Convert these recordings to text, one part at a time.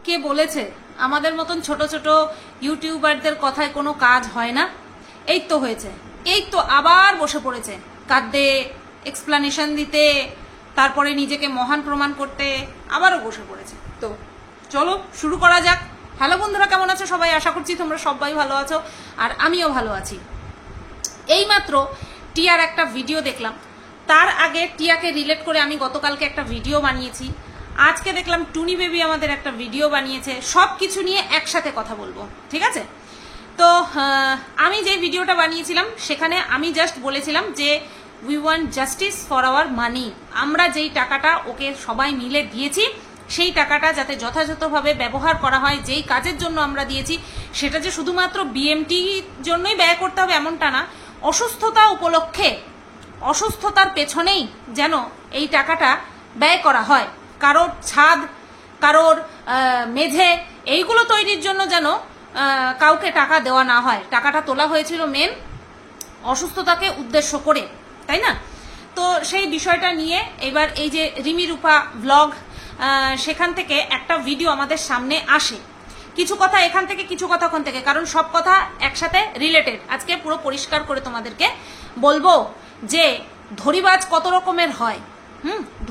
কে বলেছে আমাদের মতন ছোট ছোট ইউটিউবারদের কথায় কোনো কাজ হয় না? এই তো হয়েছে, এই তো আবার বসে পড়েছে কাঁদতে, এক্সপ্লানেশন দিতে, তারপরে নিজেকে মহান প্রমাণ করতে আবারও বসে পড়েছে। তো চলো শুরু করা যাক। হ্যালো বন্ধুরা, কেমন আছো সবাই? আশা করছি তোমরা সবাই ভালো আছো, আর আমিও ভালো আছি। এইমাত্র টিয়ার একটা ভিডিও দেখলাম, তার আগে টিয়াকে রিলেট করে আমি গতকালকে একটা ভিডিও বানিয়েছি, আজকে দেখলাম টুনি বেবি আমাদের একটা ভিডিও বানিয়েছে। সব কিছু নিয়ে একসাথে কথা বলবো, ঠিক আছে? তো আমি যে ভিডিওটা বানিয়েছিলাম সেখানে আমি জাস্ট বলেছিলাম যে we want justice for our মানি। আমরা যেই টাকাটা ওকে সবাই মিলে দিয়েছি সেই টাকাটা যাতে যথাযথভাবে ব্যবহার করা হয়, যেই কাজের জন্য আমরা দিয়েছি সেটা যে শুধুমাত্র বিএমটির জন্যই ব্যয় করতে হবে এমনটা না, অসুস্থতা উপলক্ষে অসুস্থতার পেছনেই যেন এই টাকাটা ব্যয় করা হয়। কারোর ছাদ, কারোর মেঝে এইগুলো তৈরির জন্য যেন কাউকে টাকা দেওয়া না হয়। টাকাটা তোলা হয়েছিল মেন অসুস্থতাকে উদ্দেশ্য করে, তাই না? তো সেই বিষয়টা নিয়ে এবার এই যে রিমি রূপা ব্লগ, সেখান থেকে একটা ভিডিও আমাদের সামনে আসে। কিছু কথা এখান থেকে, কিছু কথা ওখান থেকে, কারণ সব কথা একসাথে রিলেটেড। আজকে পুরো পরিষ্কার করে তোমাদেরকে বলবো যে ধরিবাজ কত রকমের হয়,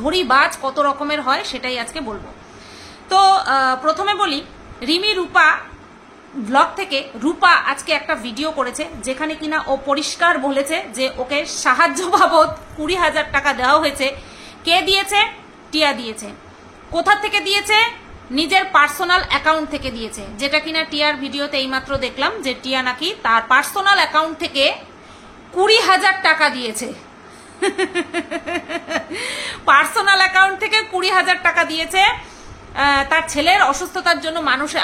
ধরিবাজ কত রকমের হয় সেটাই আজকে বলবো। তো প্রথমে বলি, রিমি রূপা ব্লগ থেকে রূপা আজকে একটা ভিডিও করেছে যেখানে কিনা ও পরিষ্কার বলেছে যে ওকে সাহায্য বাবদ 20,000 টাকা দেওয়া হয়েছে। কে দিয়েছে? টিয়া দিয়েছে। কোথা থেকে দিয়েছে? নিজের পার্সোনাল অ্যাকাউন্ট থেকে দিয়েছে, যেটা কিনা টিয়ার ভিডিওতে এইমাত্র দেখলাম যে টিয়া নাকি তার পার্সোনাল অ্যাকাউন্ট থেকে 20,000 টাকা দিয়েছে। পার্সোনাল অ্যাকাউন্ট থেকে 20,000 টাকা দিয়েছে। তার ছেলের অসুস্থতার জন্য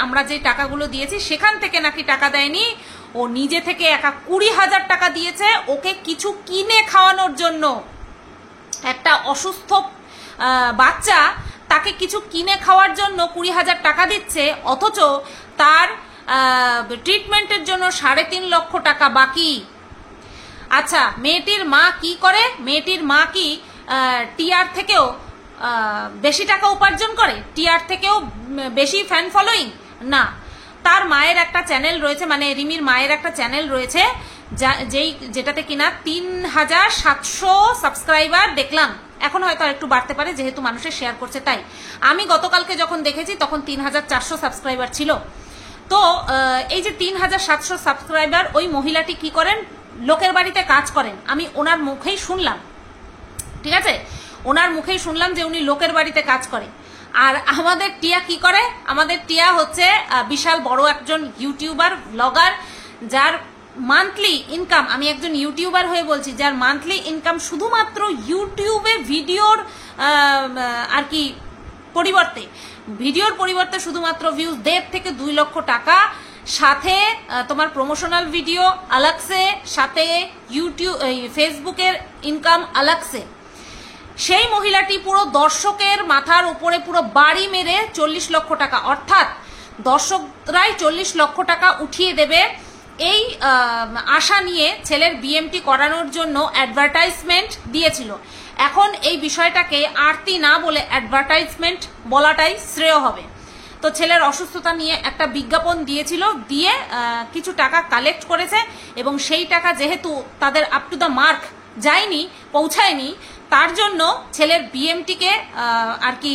আমরা যে টাকাগুলো দিয়েছি সেখান থেকে নাকি টাকা দেয়নি, ও নিজে থেকে একা 20,000 টাকা দিয়েছে ওকে কিছু কিনে খাওয়ানোর জন্য। একটা অসুস্থ বাচ্চা, তাকে কিছু কিনে খাওয়ার জন্য 20,000 টাকা দিচ্ছে, অথচ তার ট্রিটমেন্টের জন্য 3.5 লক্ষ টাকা বাকি। আচ্ছা, মেয়েটির মা কি করে? মেয়েটির মা কি টিআর থেকেও বেশি টাকা উপার্জন করে? টিআর থেকেও বেশি ফ্যান ফলোয়িং? না, তার মায়ের একটা চ্যানেল রয়েছে, মানে রিমির মায়ের একটা চ্যানেল রয়েছে যেটাতে কিনা 3,700 সাবস্ক্রাইবার দেখলাম। এখন হয়তো একটু বাড়তে পারে যেহেতু মানুষের শেয়ার করছে তাই। আমি গতকালকে যখন দেখেছি তখন 3,400 সাবস্ক্রাইবার ছিল। তো এই যে 3,700 সাবস্ক্রাইবার, ওই মহিলাটি কি করেন? লোকের বাড়িতে কাজ করেন। আমি ওনার মুখেই শুনলাম, ঠিক আছে? ওনার মুখেই শুনলাম যে উনি লোকের বাড়িতে কাজ করে। আর আমাদের টিয়া কি করে? আমাদের টিয়া হচ্ছে বিশাল বড় একজন ইউটিউবার, ব্লগার, যার মান্থলি ইনকাম, আমি একজন ইউটিউবার হয়ে বলছি, যার মান্থলি ইনকাম শুধুমাত্র ইউটিউবে ভিডিওর আর কি ভিডিওর পরিবর্তে শুধুমাত্র ভিউজ 1.5 থেকে 2 লক্ষ টাকা, সাথে তোমার প্রমোশনাল ভিডিও আলাগসে, সাথে ইউটিউব ফেসবুকের ইনকাম আলাগসে। সেই মহিলাটি পুরো দর্শকের মাথার উপরে পুরো বাড়ি মেরে 40 লক্ষ টাকা, অর্থাৎ দর্শকরাই 40 লক্ষ টাকা উঠিয়ে দেবে এই আশা নিয়ে ছেলের বিএমটি করানোর জন্য অ্যাডভার্টাইজমেন্ট দিয়েছিল। এখন এই বিষয়টাকে আরতি না বলে অ্যাডভার্টাইজমেন্ট বলাটাই শ্রেয় হবে। তো ছেলের অসুস্থতা নিয়ে একটা বিজ্ঞাপন দিয়েছিল, দিয়ে কিছু টাকা কালেক্ট করেছে, এবং সেই টাকা যেহেতু তাদের আপ টু দ্য মার্ক যায়নি, পৌঁছায়নি, তার জন্য ছেলের বিএমটিকে আর কি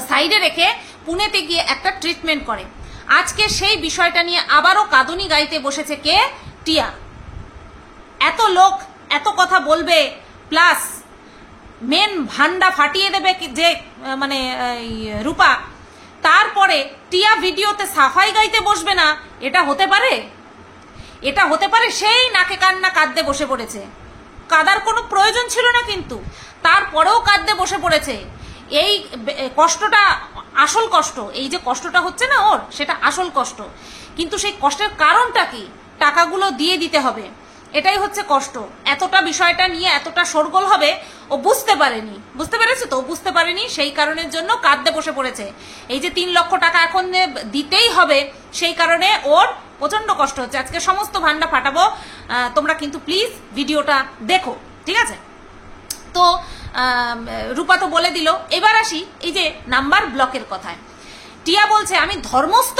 সাইডে রেখে পুনেতে গিয়ে একটা ট্রিটমেন্ট করে। আজকে সেই বিষয়টা নিয়ে আবারও কাঁদুনি গাইতে বসেছে কে? টিয়া। এত লোক এত কথা বলবে, প্লাস মেন ভান্ডা ফাটিয়ে দেবে যে মানে রূপা, তারপরে টিয়া ভিডিওতে সাফাই গাইতে বসবে না? এটা হতে পারে? এটা হতে পারে? সেই নাকে কান্না কাঁদতে বসে পড়েছে। কাদার কোনো প্রয়োজন ছিল না, কিন্তু তারপরেও কাঁদতে বসে পড়েছে। এই কষ্টটা আসল কষ্ট, এই যে কষ্টটা হচ্ছে না ওর, সেটা আসল কষ্ট। কিন্তু সেই কষ্টের কারণটা কি? টাকাগুলো দিয়ে দিতে হবে, এটাই হচ্ছে কষ্ট। এতটা বিষয়টা নিয়ে এতটা শোরগোল হবে ও বুঝতে পারেনি। বুঝতে পেরেছে তো? বুঝতে পারেনি, সেই কারণের জন্য কাঁদতে বসে পড়েছে। এই যে 3 লক্ষ টাকা এখন দিতেই হবে, সেই কারণে ওর প্রচন্ড কষ্ট হচ্ছে। আজকে সমস্ত ভান্ডা ফাটাবো, তোমরা কিন্তু প্লিজ ভিডিওটা দেখো, ঠিক আছে? তো রূপা তো বলে দিল। এবার আসি এই যে নাম্বার ব্লকের কথায়। টিয়া বলছে আমি ধর্মস্থ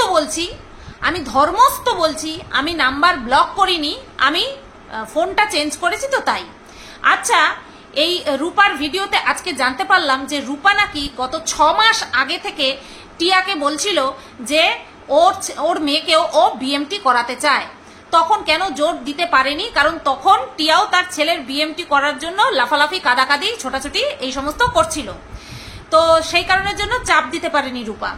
বলছি, আমি নাম্বার ব্লক করিনি, আমি ফোনটা চেঞ্জ করেছি তো তাই। আচ্ছা, এই রূপার ভিডিওতে আজকে জানতে পারলাম যে রূপা নাকি গত 6 মাস আগে থেকে টিয়াকে বলছিল যে ওর মেয়েকেও ও বিএমটি করাতে চায়। তখন কেন জোর দিতে পারেনি, কারণ তখন টিয়াও তার ছেলের বিএমটি করার জন্য লাফালাফি কাদাকাদি ছোটাছুটি এই সমস্ত করছিল, তো সেই কারণের জন্য চাপ দিতে পারেনি রূপা।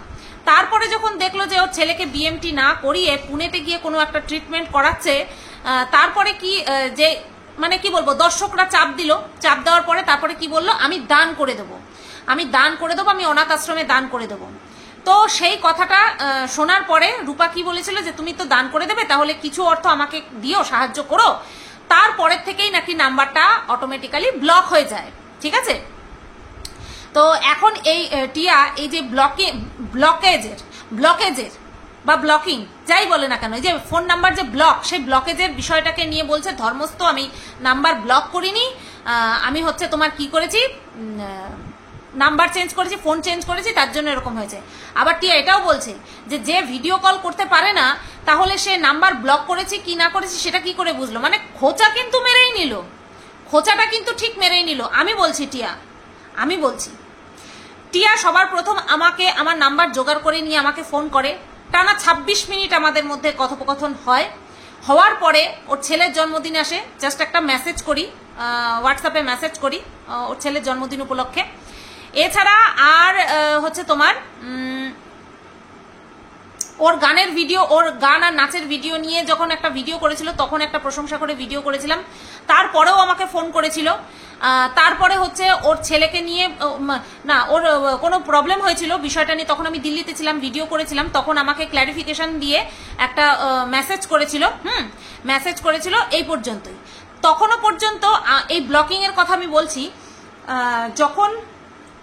তারপরে যখন দেখলো যে ওর ছেলেকে বিএমটি না করিয়ে পুনেতে গিয়ে কোনো একটা ট্রিটমেন্ট করাচ্ছে, তারপরে কি যে মানে কি বলবো, দর্শকরা চাপ দিল, চাপ দেওয়ার পরে তারপরে কি বললো, আমি দান করে দেবো, আমি অনাথ আশ্রমে দান করে দেবো। তো সেই কথাটা শোনার পরে রূপা কি বলেছিল যে তুমি তো দান করে দেবে, তাহলে কিছু অর্থ আমাকে দিও, সাহায্য করো। তারপরের থেকেই নাকি নাম্বারটা অটোমেটিক্যালি ব্লক হয়ে যায়, ঠিক আছে। তো এখন এই টিয়া এই যে ব্লকেজের বা ব্লকিং যাই বলে না কেন, এই যে ফোন নাম্বার যে ব্লক, সেই ব্লকেজের বিষয়টাকে নিয়ে বলছে ধর্মস্থ আমি নাম্বার ব্লক করিনি, আমি হচ্ছে তোমার কি করেছি, নাম্বার চেঞ্জ করেছি, ফোন চেঞ্জ করেছি, তার জন্য এরকম হয়েছে। আবার টিয়া এটাও বলছে যে ভিডিও কল করতে পারে না, তাহলে সে নাম্বার ব্লক করেছি কি না করেছি সেটা কি করে বুঝলো, মানে খোঁচা কিন্তু মেরেই নিল, খোঁচাটা কিন্তু ঠিক মেরেই নিল। আমি বলছি টিয়া সবার প্রথম আমাকে আমার নাম্বার জোগাড় করে নিয়ে আমাকে ফোন করে, টানা 26 মিনিট আমাদের মধ্যে কথোপকথন হওয়ার পরে ওর ছেলের জন্মদিন আসে, জাস্ট একটা মেসেজ করি, হোয়াটসঅ্যাপে মেসেজ করি ওর ছেলের জন্মদিন উপলক্ষে। এছাড়া আর হচ্ছে তোমার ওর গানের ভিডিও, ওর গান আর নাচের ভিডিও নিয়ে যখন একটা ভিডিও করেছিল তখন একটা প্রশংসা করে ভিডিও করেছিলাম, তারপরেও আমাকে ফোন করেছিল। তারপরে হচ্ছে ওর ছেলেকে নিয়ে না, ওর কোনো প্রবলেম হয়েছিল বিষয়টা নিয়ে, তখন আমি দিল্লিতে ছিলাম, ভিডিও করেছিলাম, তখন আমাকে ক্ল্যারিফিকেশন দিয়ে একটা মেসেজ করেছিল, এই পর্যন্তই। তখনও পর্যন্ত এই ব্লকিং এর কথা আমি বলছি, যখন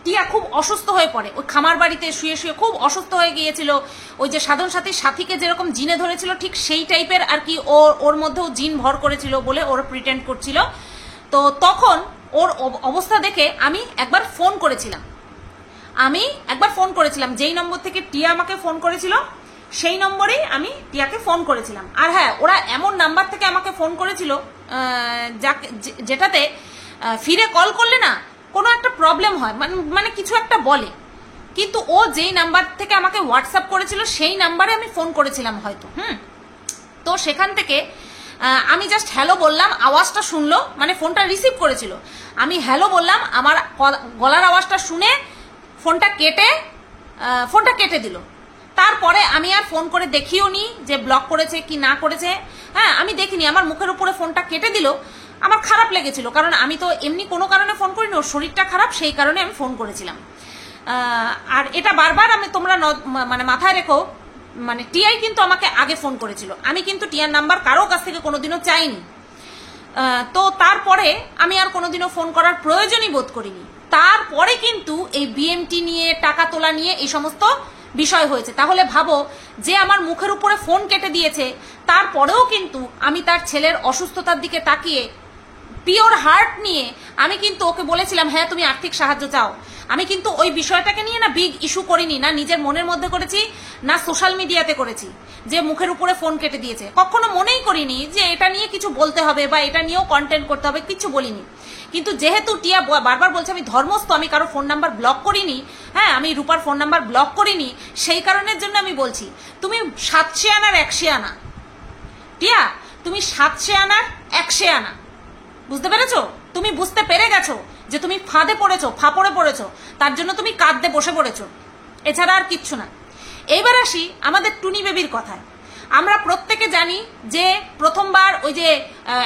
টিয়া খুব অসুস্থ হয়ে পড়ে, ওই খামার বাড়িতে শুয়ে শুয়ে খুব অসুস্থ হয়ে গিয়েছিল, ওই যে সাধন সাথীর সাথীকে যেরকম জিনে ধরেছিল ঠিক সেই টাইপের আর কি, ওর মধ্যেও জিন ভর করেছিল বলে ওর প্রিটেন্ড করছিল। তো তখন ওর অবস্থা দেখে আমি একবার ফোন করেছিলাম, যেই নম্বর থেকে টিয়া আমাকে ফোন করেছিল সেই নম্বরেই আমি টিয়াকে ফোন করেছিলাম। আর হ্যাঁ, ওরা এমন নাম্বার থেকে আমাকে ফোন করেছিল যেটাতে ফিরে কল করলে না কোনো একটা প্রবলেম হয়, মানে কিছু একটা বলে, কিন্তু ও যেই নাম্বার থেকে আমাকে হোয়াটসঅ্যাপ করেছিল সেই নাম্বারে আমি ফোন করেছিলাম হয়তো। তো সেখান থেকে আমি জাস্ট হ্যালো বললাম, আওয়াজটা শুনলো, মানে ফোনটা রিসিভ করেছিল, আমি হ্যালো বললাম, আমার গলার আওয়াজটা শুনে ফোনটা কেটে দিল। তারপরে আমি আর ফোন করে দেখিও নি যে ব্লক করেছে কি না করেছে, হ্যাঁ আমি দেখিনি, আমার মুখের উপরে ফোনটা কেটে দিল। আমার খারাপ লেগেছিল, কারণ আমি তো এমনি কোনো কারণে ফোন করিনি, ওর শরীরটা খারাপ সেই কারণে আমি ফোন করেছিলাম। আর এটা বারবার আমি তোমরা মানে মাথায় রেখো, মানে টিআই কিন্তু আমাকে আগে ফোন করেছিল, আমি কিন্তু টিআর নাম্বার কারো কাছ থেকে কোনোদিনও চাইনি। তো তারপরে আমি আর কোনোদিনও ফোন করার প্রয়োজনই বোধ করিনি। তারপরে কিন্তু এই বিএমটি নিয়ে, টাকা তোলা নিয়ে এই সমস্ত বিষয় হয়েছে। তাহলে ভাবো যে আমার মুখের উপরে ফোন কেটে দিয়েছে, তারপরেও কিন্তু আমি তার ছেলের অসুস্থতার দিকে তাকিয়ে পিওর হার্ট নিয়ে আমি কিন্তু ওকে বলেছিলাম হ্যাঁ তুমি আর্থিক সাহায্য চাও। আমি কিন্তু ওই বিষয়টাকে নিয়ে না বিগ ইস্যু করিনি, না নিজের মনের মধ্যে করেছি, না সোশ্যাল মিডিয়াতে করেছি যে মুখের উপরে ফোন কেটে দিয়েছে। কখনো মনেই করিনি যে এটা নিয়ে কিছু বলতে হবে বা এটা নিয়েও কন্টেন্ট করতে হবে, কিছু বলিনি। কিন্তু যেহেতু টিয়া বারবার বলছে আমি ধর্মস্থ, আমি কারো ফোন নাম্বার ব্লক করিনি, হ্যাঁ আমি রূপার ফোন নাম্বার ব্লক করিনি, সেই কারণের জন্য আমি বলছি তুমি 700 আনার 100 আনা, টিয়া তুমি 700 আনার 100 আনা। বুঝতে পেরেছো? তুমি বুঝতে পেরে গেছো যে তুমি ফাঁপড়ে পড়েছো, তার জন্য তুমি কাঁদতে বসে পড়েছো, এছাড়া আর কিচ্ছু না। এইবার আসি আমাদের টুনি বেবির কথায়। আমরা প্রত্যেকে জানি যে প্রথমবার ওই যে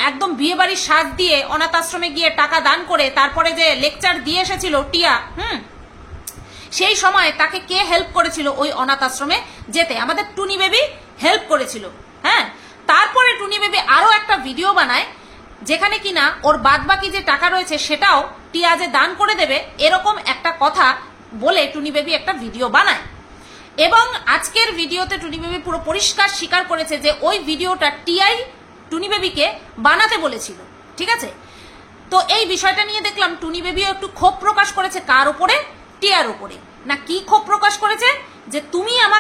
একদম বিয়ে বাড়ির সাজ দিয়ে অনাথ আশ্রমে গিয়ে টাকা দান করে তারপরে যে লেকচার দিয়ে এসেছিল টিয়া, সেই সময় তাকে কে হেল্প করেছিল ওই অনাথ আশ্রমে যেতে? আমাদের টুনি বেবি হেল্প করেছিল। হ্যাঁ, তারপরে টুনি বেবি আরো একটা ভিডিও বানায় যেখানে কিনা ওর বাদবাকি যে টাকা রয়েছে সেটাও টিয়া যে দান করে দেবে এরকম একটা কথা বলে টুনি বেবি একটা ভিডিও বানায়। এবং আজকের ভিডিওতে টুনি বেবি পুরো পরিষ্কার স্বীকার করেছে যে ওই ভিডিওটা টিআই টুনি বেবিকে বানাতে বলেছিল। ঠিক আছে, তো এই বিষয়টা নিয়ে দেখলাম টুনি বেবিও একটু ক্ষোভ প্রকাশ করেছে। কার উপরে? টিয়ার উপরে। না কি ক্ষোভ প্রকাশ করেছে? যে তুমি আমার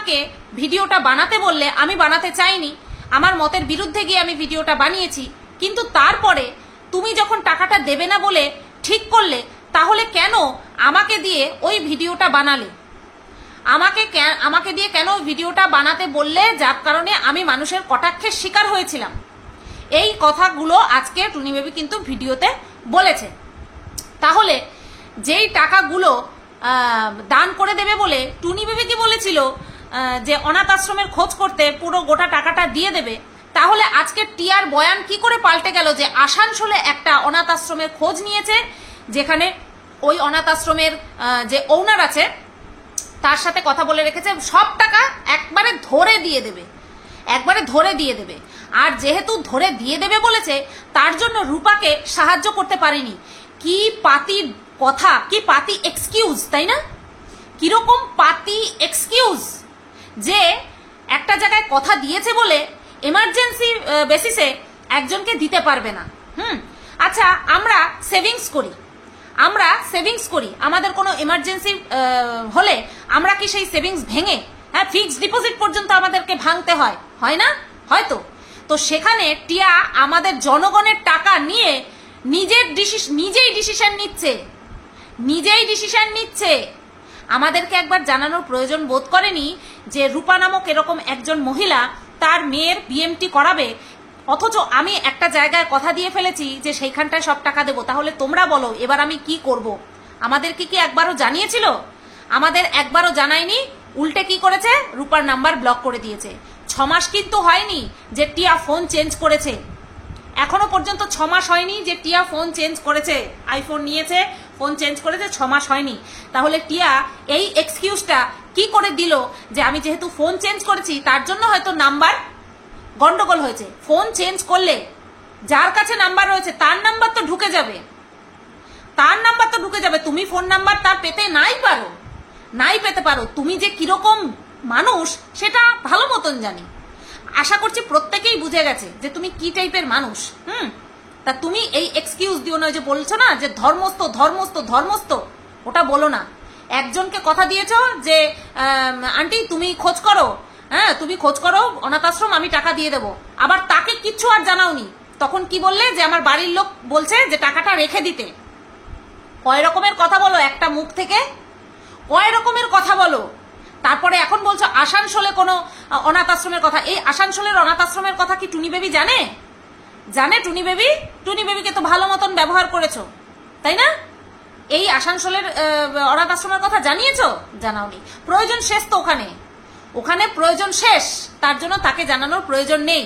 ভিডিওটা বানাতে বললে আমি বানাতে চাইনি, আমার মতের বিরুদ্ধে গিয়ে আমি ভিডিওটা বানিয়েছি, কিন্তু তারপরে তুমি যখন টাকাটা দেবে না বলে ঠিক করলে, তাহলে কেন আমাকে দিয়ে ওই ভিডিওটা বানালে? আমাকে দিয়ে কেন ভিডিওটা বানাতে বললে, যার কারণে আমি মানুষের কটাক্ষের শিকার হয়েছিলাম? এই কথাগুলো আজকে টুনি বেবি কিন্তু ভিডিওতে বলেছে। তাহলে যেই টাকাগুলো দান করে দেবে বলে টুনি বেবি কি বলেছিল যে অনাথ আশ্রমের খোঁজ করতে পুরো গোটা টাকাটা দিয়ে দেবে, তাহলে আজকে টিয়ার বয়ান কি করে পাল্টে গেল যে আসানসোলে একটা অনাথ আশ্রমের খোঁজ নিয়েছে, যেখানে ওই অনাথ আশ্রমের যে ওনার আছে তার সাথে কথা বলে রেখেছে, সব টাকা একবারে ধরে দিয়ে দেবে। আর যেহেতু ধরে দিয়ে দেবে বলেছে, তার জন্য রূপাকে সাহায্য করতে পারেনি। কি পাতি কথা, কি পাতি এক্সকিউজ, তাই না? কিরকম পাতি এক্সকিউজ যে একটা জায়গায় কথা দিয়েছে বলে এমার্জেন্সি বেসিসে একজনকে দিতে পারবে না। আচ্ছা, আমরা সেভিংস করি, আমাদের কোনো এমার্জেন্সি হলে আমরা কি সেই সেভিংস ভেঙে, হ্যাঁ, ফিক্সড ডিপোজিট পর্যন্ত আমাদেরকে ভাঙতে হয় না? হয়তো। তো সেখানে টিয়া আমাদের জনগণের টাকা নিয়ে নিজেই ডিসিশন নিচ্ছে। আমাদেরকে একবার জানানোর প্রয়োজন বোধ করেনি যে রূপা নামক এরকম একজন মহিলা তার মেয়ের বিএমটি করাবে, অথচ আমি একটা জায়গায় কথা দিয়ে ফেলেছি যে সেইখানটায় সব টাকা দেবো। তাহলে তোমরা বলো এবার আমি কি করব? আমাদেরকে কি একবারও জানিয়েছিল? আমাদের একবারও জানায়নি। উল্টে কি করেছে? রূপার নাম্বার ব্লক করে দিয়েছে। 6 মাস কিন্তু হয়নি যে টিয়া ফোন চেঞ্জ করেছে, এখনো পর্যন্ত 6 মাস হয়নি যে টিয়া ফোন চেঞ্জ করেছে, আইফোন নিয়েছে, ফোন চেঞ্জ করেছে, 6 মাস হয়নি। তাহলে টিয়া এই এক্সকিউজটা কি করে দিল যে আমি যেহেতু ফোন চেঞ্জ করেছি তার জন্য হয়তো নাম্বার গন্ডগোল হয়েছে? ফোন চেঞ্জ করলে যার কাছে নাম্বার রয়েছে তার নাম্বার তো ঢুকে যাবে, তুমি ফোন নাম্বার তার পেতে নাই পেতে পারো। তুমি যে কিরকম মানুষ সেটা ভালো মতন জানি। আশা করছি প্রত্যেকেই বুঝে গেছে যে তুমি কি টাইপের মানুষ। তা তুমি এই এক্সকিউজ দিও না, যে বলছো না যে ধর্মস্থ, ওটা বলো না। একজনকে কথা দিয়েছো যে আন্টি তুমি খোঁজ করো, হ্যাঁ তুমি খোঁজ করো অনাথ আশ্রম, আমি টাকা দিয়ে দেবো। আবার তাকে কিচ্ছু আর জানাওনি। তখন কি বললে? যে আমার বাড়ির লোক বলছে যে টাকাটা রেখে দিতে। কয় রকমের কথা বলো একটা মুখ থেকে, কয় রকমের কথা বলো। তারপরে এখন বলছো আসানসোলে কোনো অনাথ আশ্রমের কথা। এই আসানসোলের অনাথ আশ্রমের কথা কি টুনি বেবি জানে? টুনি বেবিকে তো ভালো মতন ব্যবহার করেছো, তাই না? এই আসানসোলের অনাথ আশ্রমের কথা জানিয়েছো? জানাওনি। প্রয়োজন শেষ তো ওখানে প্রয়োজন শেষ, তার জন্য তাকে জানানোর প্রয়োজন নেই।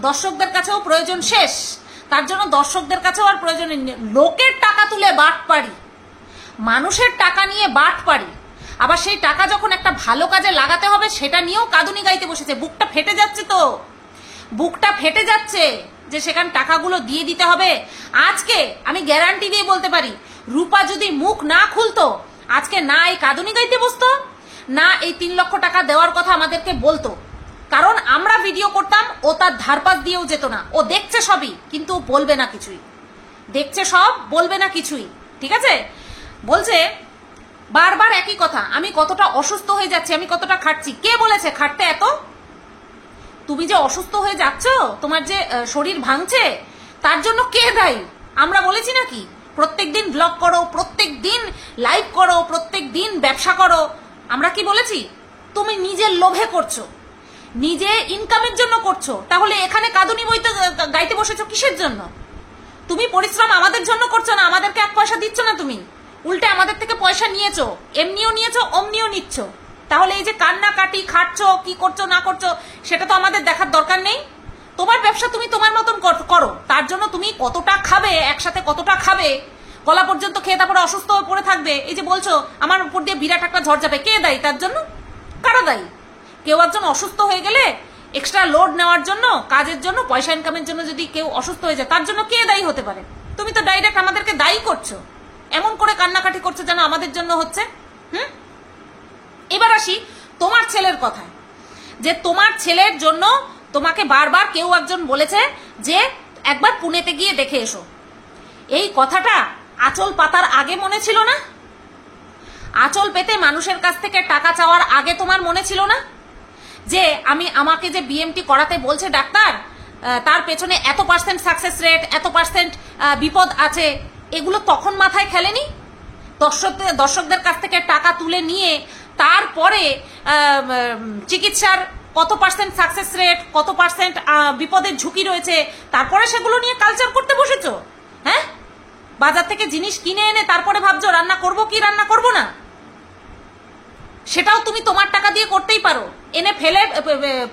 দর্শকদের কাছেও প্রয়োজন শেষ, তার জন্য দর্শকদের কাছেও আর প্রয়োজন নেই। লোকের টাকা তুলে বাটপাড়ি, মানুষের টাকা নিয়ে বাটপাড়ি, আবার সেই টাকা যখন একটা ভালো কাজে লাগাতে হবে সেটা নিয়েও কাঁদুনি গাইতে বসেছে। বুকটা ফেটে যাচ্ছে যে সেখানে টাকাগুলো দিয়ে দিতে হবে। আজকে আমি গ্যারান্টি দিয়ে বলতে পারি, রূপা যদি মুখ না খুলতো আজকে না এই কাঁদুনি গাইতে বসতো, না এই 3 লক্ষ টাকা দেওয়ার কথা আমাদেরকে বলতো। কারণ আমরা ভিডিও করতাম, ও তার ধারপাশ দিয়েও যেত না। ও দেখছে সবই, কিন্তু ও বলবে না কিছুই। ঠিক আছে? বলছে বারবার একই কথা, আমি কতটা অসুস্থ হয়ে যাচ্ছি, আমি কতটা খাটছি। কে বলেছে খাটতে এত? তুমি যে অসুস্থ হয়ে যাচ্ছ, তোমার যে শরীর ভাঙছে, তার জন্য কে দায়ী? আমরা বলেছি নাকি? প্রত্যেকদিন ব্লগ করো, প্রত্যেকদিন লাইভ করো, প্রত্যেকদিন ব্যবসা করো, আমরা কি বলেছি? তুমি নিজের লোভে করছো, নিজে ইনকামের জন্য করছো। তাহলে এখানে কাঁদুনি গাইতে বসেছো কিসের জন্য? তুমি পরিশ্রম আমাদের জন্য করছো না, আমাদেরকে 1 পয়সা দিচ্ছ না। তুমি উল্টে আমাদের থেকে পয়সা নিয়েছো, এমনিও নিয়েছো, অমনিও নিচ্ছ। তাহলে এই যে কান্নাকাটি, খাটছো, কি করছো না করছো সেটা তো আমাদের দেখার দরকার নেই। তোমার ব্যবসা তুমি তোমার মতন করো, তার জন্য তুমি কতটা খাবে, একসাথে কতটা খাবে, গলা পর্যন্ত খেয়ে তারপরে অসুস্থ হয়ে পড়ে থাকবে। এই যে বলছো আমার উপর দিয়ে বিরাট একটা ঝড় যাবে, কে দায়ী তার জন্য? কারা দায়ী? কেউ একজন অসুস্থ হয়ে গেলে এক্সট্রা লোড নেওয়ার জন্য, কাজের জন্য, পয়সা ইনকামের জন্য যদি কেউ অসুস্থ হয়ে যায়, তার জন্য কে দায়ী হতে পারে? তুমি তো ডাইরেক্ট আমাদেরকে দায়ী করছো, এমন করে কান্নাকাটি করছো যেন আমাদের জন্য হচ্ছে। এবার আসি তোমার ছেলের কথায়, যে তোমার ছেলের জন্য তোমাকে বারবার কেউ একজন বলেছে যে একবার পুনেতে গিয়ে দেখে এসো। এই কথাটা আঁচল পাতার আগে মনে ছিল না? আঁচল পেতে মানুষের কাছ থেকে টাকা চাওয়ার আগে তোমার মনে ছিল না যে আমাকে যে বিএমটি করাতে বলছে ডাক্তার, তার পেছনে এত % সাকসেস রেট, এত % বিপদ আছে, এগুলো তখন মাথায় খেলেনি? দর্শকদের কাছ থেকে টাকা তুলে নিয়ে তারপরে চিকিৎসার কত % সাকসেস রেট, কত % বিপদের ঝুঁকি রয়েছে, তারপরে সেগুলো নিয়ে কালচার করতে বসেছো? হ্যাঁ, বাজার থেকে জিনিস কিনে এনে তারপরে ভাবছো রান্না করব কি রান্না করব না। সেটাও তুমি তোমার টাকা দিয়ে করতেই পারো, এনে ফেলে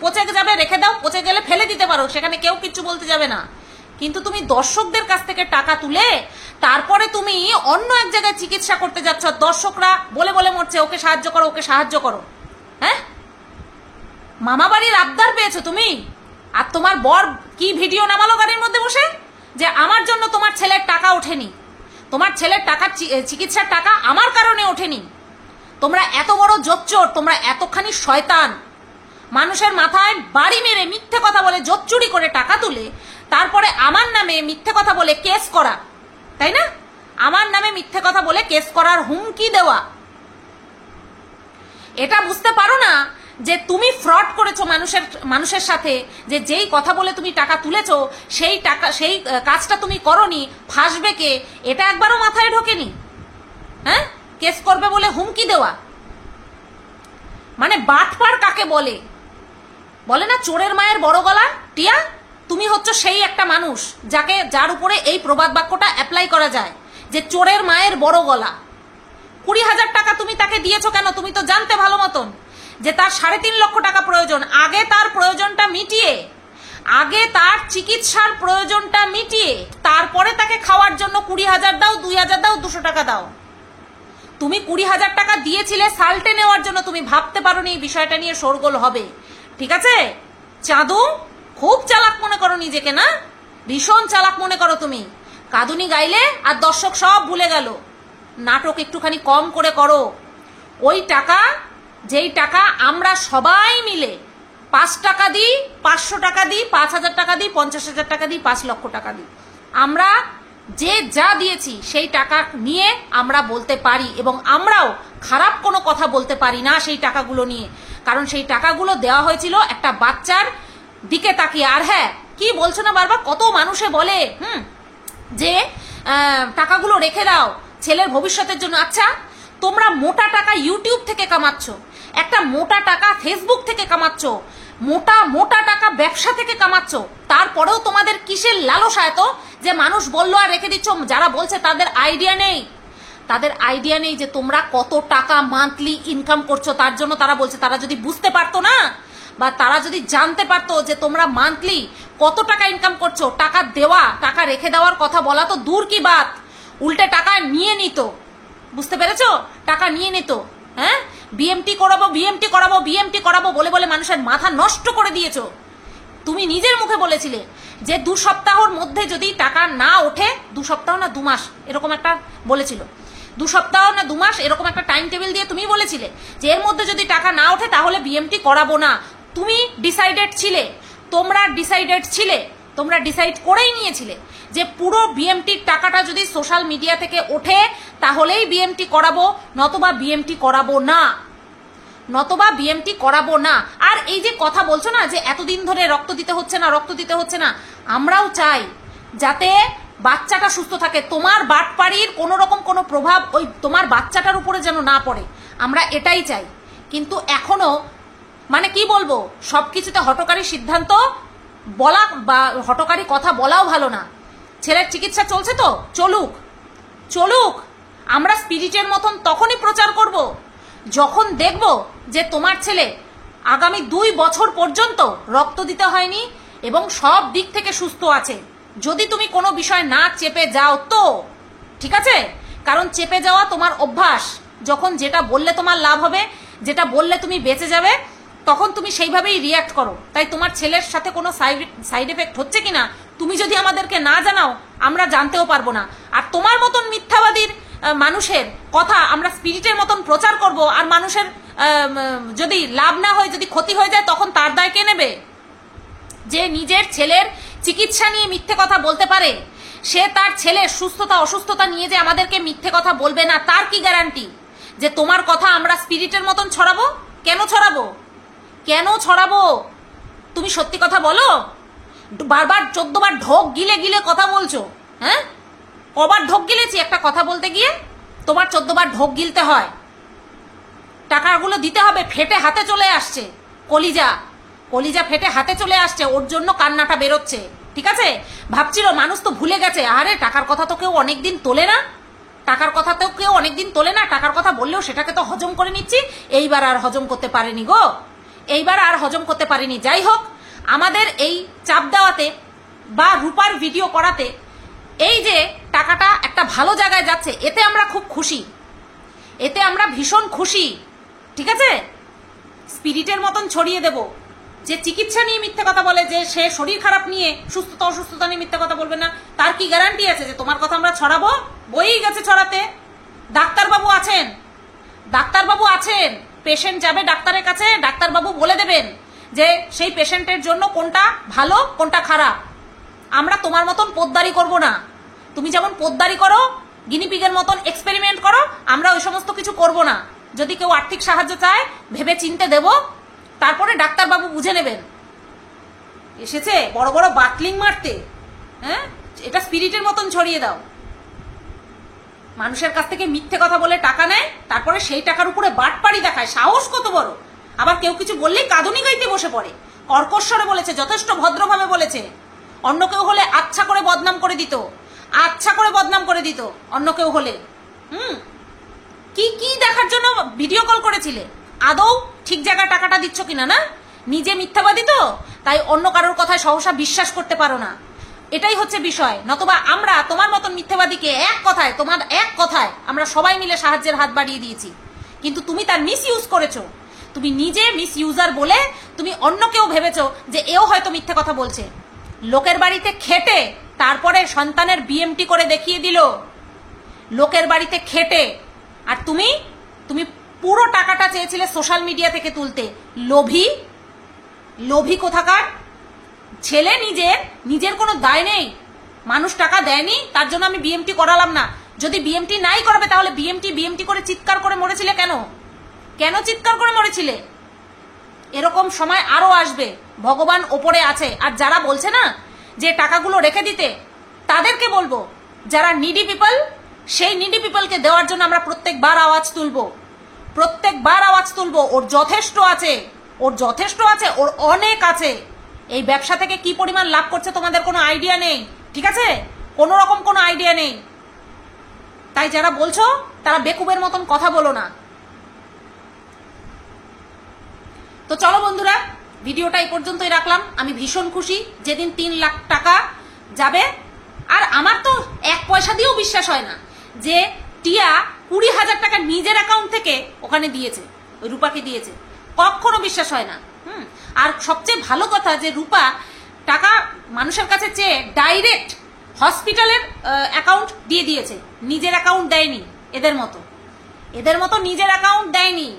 পচে যাবে রেখে দাও, পচে গেলে ফেলে দিতে পারো, সেখানে কেউ কিচ্ছু বলতে যাবে না। কিন্তু তুমি দর্শকদের কাছ থেকে টাকা তুলে তারপরে তুমি অন্য এক জায়গায় চিকিৎসা করতে যাচ্ছ, দর্শকরা বলে বলে মরছে ওকে সাহায্য করো, ওকে সাহায্য করো। হ্যাঁ, মামা বাড়ির আবদার পেয়েছো তুমি, আর তোমার বর কি ভিডিও নামালো গাড়ির মধ্যে বসে, যে আমার জন্য তোমার ছেলের টাকা ওঠেনি, তোমার ছেলের টাকা চিকিৎসার টাকা আমার কারণে ওঠেনি। তোমরা এত বড় জোচ্চোর, তোমরা এতখানি শয়তান, মানুষের মাথায় বাড়ি মেরে মিথ্যে কথা বলে জোচ্চুরি করে টাকা তুলে তারপরে আমার নামে মিথ্যে কথা বলে কেস করা, তাই না? আমার নামে মিথ্যে কথা বলে কেস করার হুমকি দেওয়া। এটা বুঝতে পারো না যে তুমি ফ্রড করেছো মানুষের সাথে, যে যেই কথা বলে তুমি টাকা তুলেছো সেই কাজটা তুমি করনি, ফাঁসবে কে, এটা একবারও মাথায় ঢোকেনি? হ্যাঁ, কেস করবে বলে হুমকি দেওয়া, মানে বাটপার কাকে বলে? বলে না চোরের মায়ের বড় গলা। টিয়া, তুমি হচ্ছে সেই একটা মানুষ যার উপরে এই প্রবাদ বাক্যটা অ্যাপ্লাই করা যায়, যে চোরের মায়ের বড় গলা। 20,000 টাকা তুমি তাকে দিয়েছো কেন? তুমি তো জানতে ভালো মতন যে তার 3.5 লক্ষ টাকা প্রয়োজন, আগে তার প্রয়োজনটা মিটিয়ে, আগে তার চিকিৎসার প্রয়োজনটা মিটিয়ে তারপরে তাকে খাওয়ার জন্য 20,000 দাও, 2,000 দাও, 200 টাকা দাও। তুমি 20,000 টাকা দিয়েছিলে সাল্টে নেওয়ার জন্য, তুমি ভাবতে পারোনি এই বিষয়টা নিয়ে শোরগোল হবে। ঠিক আছে চাঁদু, খুব চালাক মনে করো নিজেকে না, ভীষণ চালাক মনে করো তুমি। কাঁদুনি গাইলে আর দর্শক সব ভুলে গেল, নাটক একটুখানি কম করে করো। ওই টাকা, যেই টাকা আমরা সবাই মিলে 5 টাকা দিই, 500 টাকা দিই, 5,000 টাকা দিই, 50,000 টাকা দিই, 5 লক্ষ টাকা দিই, আমরা যে যা দিয়েছি সেই টাকা নিয়ে আমরা বলতে পারি, এবং আমরাও খারাপ কোনো কথা বলতে পারি না সেই টাকাগুলো নিয়ে, কারণ সেই টাকাগুলো দেওয়া হয়েছিল একটা বাচ্চার দিকে তাকিয়ে। আর হ্যাঁ, কি বলছো না বারবার, কত মানুষে বলে যে টাকাগুলো রেখে দাও ছেলের ভবিষ্যতের জন্য। আচ্ছা, তোমরা মোটা টাকা ইউটিউব থেকে কামাচ্ছ, একটা মোটা টাকা ফেসবুক থেকে কামাচ্ছ, মোটা টাকা ব্যবসা থেকে কামাচ্ছ, তারপরেও তোমাদের কিসের লালসা এত যে মানুষ বললো আর রেখে দিচ্ছ? যারা বলছে তাদের আইডিয়া নেই যে তোমরা কত টাকা মান্থলি ইনকাম করছো, তার জন্য তারা বলছে। তারা যদি বুঝতে পারতো না, বা তারা যদি জানতে পারতো যে তোমরা মান্থলি কত টাকা ইনকাম করছো, টাকা দেওয়া, টাকা রেখে দেওয়ার কথা বলা তো দূর কি বাত, উল্টে টাকা নিয়ে নিত। বুঝতে পেরেছো? টাকা নিয়ে নিত। হ্যাঁ, বিএমটি করাবো বলে বলে মানুষের মাথা নষ্ট করে দিয়েছো। তুমি নিজের মুখে বলেছিলে যে 2 সপ্তাহের মধ্যে যদি টাকা না ওঠে, 2 সপ্তাহ না 2 মাস এরকম একটা বলেছিল, 2 সপ্তাহ না 2 মাস এরকম একটা টাইম টেবিল দিয়ে তুমি বলেছিলে যে এর মধ্যে যদি টাকা না ওঠে তাহলে বিএমটি করাবো না। তুমি ডিসাইডেড ছিলে, তোমরা ডিসাইড করেই নিয়েছিলে যে পুরো বিএমটির টাকাটা যদি সোশ্যাল মিডিয়া থেকে ওঠে তাহলেই বিএমটি করাবো, নতবা বিএমটি করাবো না। আর এই যে কথা বলছো না যে এতদিন ধরে রক্ত দিতে হচ্ছে না, আমরাও চাই যাতে বাচ্চাটা সুস্থ থাকে, তোমার বাটপাড়ির কোনো রকম কোনো প্রভাব ওই তোমার বাচ্চাটার উপরে যেন না পড়ে, আমরা এটাই চাই। কিন্তু এখনো মানে কি বলবো, সবকিছুতে হঠকারী সিদ্ধান্ত বলা বা হঠকারী কথা বলাও ভালো না। ছেলের চিকিৎসা চলছে তো চলুক, আমরা স্পিরিটের মতন তখনই প্রচার করব যখন দেখব যে তোমার ছেলে আগামী 2 বছর পর্যন্ত রক্ত দিতে হয়নি এবং সব দিক থেকে সুস্থ আছে। যদি তুমি কোনো বিষয় না চেপে যাও তো ঠিক আছে, কারণ চেপে যাওয়া তোমার অভ্যাস। যখন যেটা বললে তোমার লাভ হবে, যেটা বললে তুমি বেঁচে যাবে, তখন তুমি সেইভাবেই রিয়াক্ট করো। তাই তোমার ছেলের সাথে কোনো সাইড এফেক্ট হচ্ছে কিনা তুমি যদি আমাদেরকে না জানাও, আমরা জানতেও পারবো না। আর তোমার মতন মিথ্যাবাদীর মানুষের কথা আমরা স্পিরিটের মতন প্রচার করব, আর মানুষের যদি লাভ না হয়, যদি ক্ষতি হয়ে যায়, তখন তার দায় কে নেবে? যে নিজের ছেলের চিকিৎসা নিয়ে মিথ্যে কথা বলতে পারে, সে তার ছেলের সুস্থতা অসুস্থতা নিয়ে যে আমাদেরকে মিথ্যে কথা বলবে না, তার কি গ্যারান্টি যে তোমার কথা আমরা স্পিরিটের মতন ছড়াবো? কেন ছড়াবো? কেন ছড়াবো? তুমি সত্যি কথা বলো। বারবার 14 বার ঢোক গিলে গিলে কথা বলছো। হ্যাঁ, কবার ঢোক গিলেছি একটা কথা বলতে গিয়ে? তোমার 14 বার ঢোক গিলতে হয়। টাকাগুলো দিতে হবে, ফেটে হাতে চলে আসছে। কলিজা কলিজা ফেটে হাতে চলে আসছে, ওর জন্য কান্নাটা বেরোচ্ছে। ঠিক আছে, ভাবছিল মানুষ তো ভুলে গেছে, আরে টাকার কথা তো কেউ অনেকদিন তোলে না, টাকার কথা তো কেউ অনেকদিন তোলে না, টাকার কথা বললেও সেটাকে তো হজম করে নিচ্ছি। এইবার আর হজম করতে পারেনি গো, এইবার আর হজম করতে পারেনি। যাই হোক, আমাদের এই চাপ দেওয়াতে বা রূপার ভিডিও করাতে এই যে টাকাটা একটা ভালো জায়গায় যাচ্ছে, এতে আমরা খুব খুশি, এতে আমরা ভীষণ খুশি। ঠিক আছে, স্পিরিটের মতন ছড়িয়ে দেব। যে চিকিৎসা নিয়ে মিথ্যে কথা বলে, যে সে শরীর খারাপ নিয়ে সুস্থতা অসুস্থতা নিয়ে মিথ্যে কথা বলবে না, তার কি গ্যারান্টি আছে যে তোমার কথা আমরা ছড়াবো? বইই গেছে ছড়াতে। ডাক্তারবাবু আছেন, ডাক্তারবাবু আছেন, পেশেন্ট যাবে ডাক্তারের কাছে, ডাক্তারবাবু বলে দেবেন যে সেই পেশেন্টের জন্য কোনটা ভালো কোনটা খারাপ। আমরা তোমার মতন পোদ্দারি করব না। তুমি যেমন পোদ্দারি করো, গিনিপিগের মতন এক্সপেরিমেন্ট করো, আমরা ওই সমস্ত কিছু করব না। যদি কেউ আর্থিক সাহায্য চায় ভেবে চিনতে দেব, তারপরে ডাক্তারবাবু বুঝে নেবেন। এসেছে বড় বড় বাটলিং মারতে। হ্যাঁ, এটা স্পিরিটের মতন ছড়িয়ে দাও। মানুষের কাছ থেকে মিথ্যে কথা বলে টাকা নেয়, তারপরে সেই টাকার উপরে বাটপাড়ি দেখায়। সাহস কত বড়! আবার কেউ কিছু বললেই কাঁদুনি গাইতে বসে পড়ে। কর্কশ্বরে বলেছে, যথেষ্ট ভদ্রভাবে বলেছে। অন্য কেউ হলে আচ্ছা করে বদনাম করে দিত, আচ্ছা করে বদনাম করে দিত অন্য কেউ হলে। কি কি দেখার জন্য ভিডিও কল করেছিলে? আদৌ ঠিক জায়গায় টাকাটা দিচ্ছ কিনা? না, নিজে মিথ্যাবাদী তো, তাই অন্য কারোর কথায় সহসা বিশ্বাস করতে পারো না। এটাই হচ্ছে বিষয়। নতুবা আমরা তোমার মতন মিথ্যাবাদীকে এক কথায়, তোমার এক কথায় আমরা সবাই মিলে সাহায্যের হাত বাড়িয়ে দিয়েছি, কিন্তু তুমি তার মিস ইউজ করেছো। তুমি নিজে মিস ইউজার বলে তুমি অন্য কেউ ভেবেছো যে এও হয়তো মিথ্যে কথা বলছে। লোকের বাড়িতে খেটে তারপরে সন্তানের বিএমটি করে দেখিয়ে দিল, লোকের বাড়িতে খেটে। আর তুমি তুমি পুরো টাকাটা চেয়েছিলে সোশ্যাল মিডিয়া থেকে তুলতে। লোভী, লোভী কোথাকার ছেলে। নিজের কোনো দায় নেই, মানুষ টাকা দেয়নি তার জন্য আমি বিএমটি করালাম না। যদি বিএমটি নাই করাবে তাহলে বিএমটি করে চিৎকার করে মরেছিলে কেন? কেন চিৎকার করে মরেছিলে? এরকম সময় আরো আসবে, ভগবান ওপরে আছে। আর যারা বলছে না যে টাকাগুলো রেখে দিতে, তাদেরকে বলবো যারা নিডি পিপল, সেই নিডি পিপলকে দেওয়ার জন্য আমরা প্রত্যেকবার আওয়াজ তুলবো, প্রত্যেকবার আওয়াজ তুলবো। ওর যথেষ্ট আছে, ওর যথেষ্ট আছে, ওর অনেক আছে। এই ব্যবসা থেকে কি পরিমাণ লাভ করছে তোমাদের কোনো আইডিয়া নেই। ঠিক আছে, কোনো রকম কোনো আইডিয়া নেই। তাই যারা বলছো তারা বেকুবের মতন কথা বলো না। তো চলো বন্ধুরা, ভিডিওটা এই পর্যন্তই রাখলাম। আমি ভীষণ খুশি যেদিন 3 লাখ টাকা যাবে। আর আমার তো 1 পয়সা দিয়েও বিশ্বাস হয় না যে টিয়া 20,000 টাকা নিজের অ্যাকাউন্ট থেকে ওখানে দিয়েছে, ওই রূপাকে দিয়েছে। কখনো বিশ্বাস হয় না। আর সবচেয়ে ভালো কথা যে রূপা টাকা মানুষের কাছে চেয়ে ডাইরেক্ট হসপিটালের অ্যাকাউন্ট দিয়ে দিয়েছে, নিজের অ্যাকাউন্ট দেয়নি। এদের মতো নিজের অ্যাকাউন্ট দেয়নি।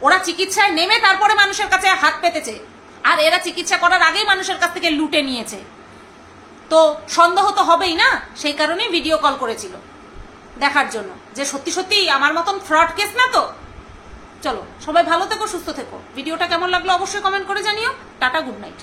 ওরা চিকিৎসায় নেমে তারপরে মানুষের কাছে হাত পেতেছে, আর এরা চিকিৎসা করার আগেই মানুষের কাছ থেকে লুটে নিয়েছে। তো সন্দেহ তো হবেই না, সেই কারণেই ভিডিও কল করেছিল দেখার জন্য যে সত্যি সত্যি আমার মতন ফ্রড কেস না তো। চলো সবাই ভালো থেকো, সুস্থ থেকো। ভিডিওটা কেমন লাগলো অবশ্যই কমেন্ট করে জানিও। Tata, good night.